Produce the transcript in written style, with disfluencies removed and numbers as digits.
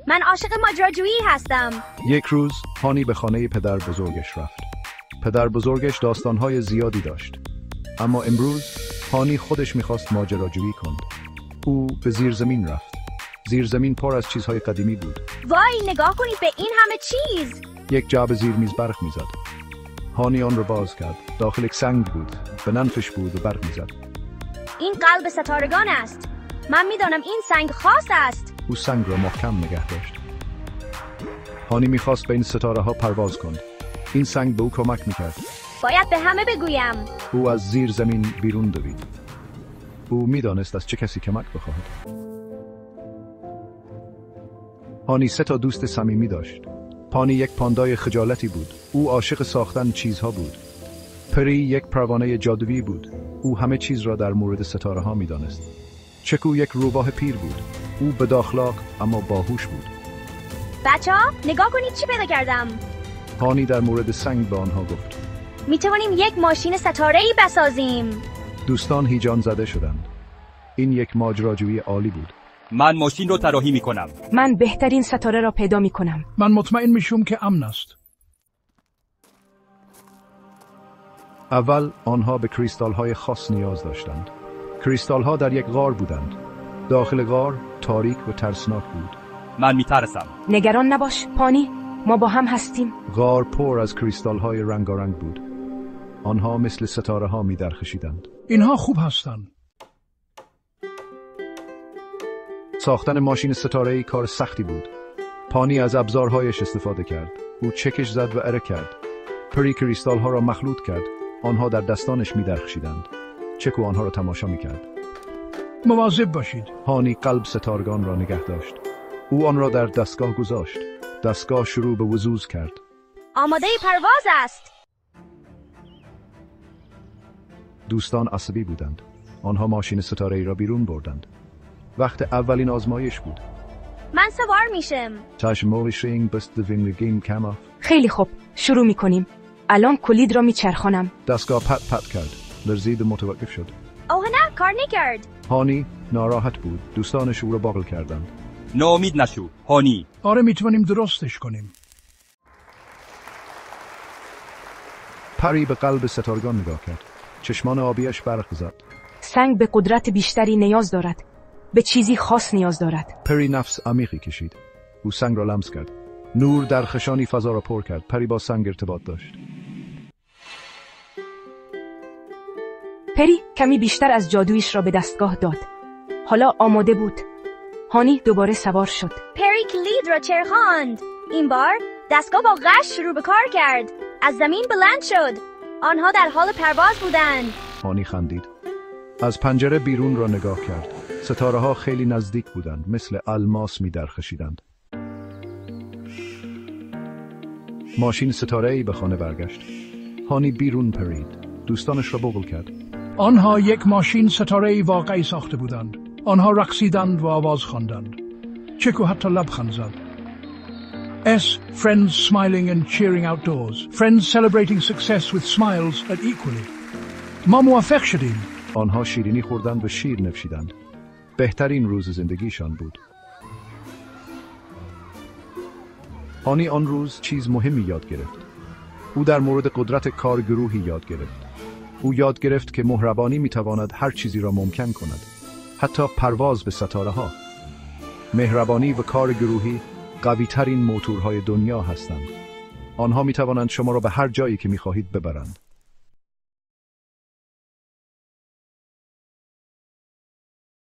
من عاشق ماجراجویی هستم. یک روز هانی به خانه پدر بزرگش رفت. پدر بزرگش داستانهای زیادی داشت. اما امروز هانی خودش میخواست ماجراجویی کند. او به زیرزمین رفت. زیرزمین پر از چیزهای قدیمی بود. وای نگاه کنید به این همه چیز. یک جعبه زیر میز برق میزد. هانی آن را باز کرد. داخل یک سنگ بود. به ننفش بود و برق میزد. این قلب ستارگان است. من میدانم این سنگ خاص است. او سنگ را محکم نگه داشت. هانی میخواست به این ستاره ها پرواز کند. این سنگ به او کمک میکرد. باید به همه بگویم. او از زیر زمین بیرون دوید. او میدانست از چه کسی کمک بخواهد. هانی 3 دوست صمیمی داشت. پانی یک پاندای خجالتی بود. او عاشق ساختن چیزها بود. پری یک پروانه جادویی بود. او همه چیز را در مورد ستاره ها میدانست. چکو یک روباه پیر بود. او بداخلاق اما باهوش بود. بچه‌ها نگاه کنید چی پیدا کردم. هانی در مورد سنگ به آنها گفت. می توانیم یک ماشین ستاره‌ای بسازیم. دوستان هیجان زده شدند. این یک ماجراجویی عالی بود. من ماشین رو طراحی میکنم. من بهترین ستاره را پیدا میکنم. من مطمئن میشم که امن است. اول آنها به کریستال های خاص نیاز داشتند. کریستال ها در یک غار بودند. داخل غار تاریک و ترسناک بود. من میترسم. نگران نباش پانی، ما با هم هستیم. غار پر از کریستال های رنگارنگ بود. آنها مثل ستاره ها می درخشیدند. اینها خوب هستند. ساختن ماشین ستاره‌ای کار سختی بود. پانی از ابزارهایش استفاده کرد. او چکش زد و اره کرد. پری کریستال ها را مخلوط کرد. آنها در دستانش می درخشیدند. چکو آنها را تماشا می کرد. مواظب باشید. هانی قلب ستارگان را نگه داشت. او آن را در دستگاه گذاشت. دستگاه شروع به وزوز کرد. آماده پرواز است. دوستان عصبی بودند. آنها ماشین ستاره‌ای را بیرون بردند. وقت اولین آزمایش بود. من سوار میشم. خیلی خوب، شروع میکنیم. الان کلید را میچرخانم. دستگاه پت کرد. لرزید و متوقف شد. اوه نه، کار نکرد. هانی ناراحت بود. دوستانش او را بغل کردند. ناامید نشو هانی. آره میتونیم درستش کنیم. پری به قلب ستارگان نگاه کرد. چشمان آبیش برق زد. سنگ به قدرت بیشتری نیاز دارد. به چیزی خاص نیاز دارد. پری نفس عمیقی کشید. او سنگ را لمس کرد. نور در خشانی فضا را پر کرد. پری با سنگ ارتباط داشت. پری کمی بیشتر از جادویش را به دستگاه داد. حالا آماده بود. هانی دوباره سوار شد. پری کلید را چرخاند. این بار دستگاه با غش شروع به کار کرد. از زمین بلند شد. آنها در حال پرواز بودند. هانی خندید. از پنجره بیرون را نگاه کرد. ستاره ها خیلی نزدیک بودند. مثل الماس می درخشیدند. ماشین ستاره‌ای به خانه برگشت. هانی بیرون پرید. دوستانش را بغل کرد. آنها یک ماشین ستاره‌ای واقعی ساخته بودند. آنها رقصیدند و آواز خواندند. چکو حتی لبخند زد. S. Friends smiling and cheering outdoors. Friends celebrating success with smiles and equally. ما موفق شدیم. آنها شیرینی خوردند و شیر نوشیدند. بهترین روز زندگیشان بود. هانی آن روز چیز مهمی یاد گرفت. او در مورد قدرت کار گروهی یاد گرفت. او یاد گرفت که مهربانی میتواند هر چیزی را ممکن کند. حتی پرواز به ستاره ها. مهربانی و کار گروهی قوی ترین موتورهای دنیا هستند. آنها میتوانند شما را به هر جایی که میخواهید ببرند.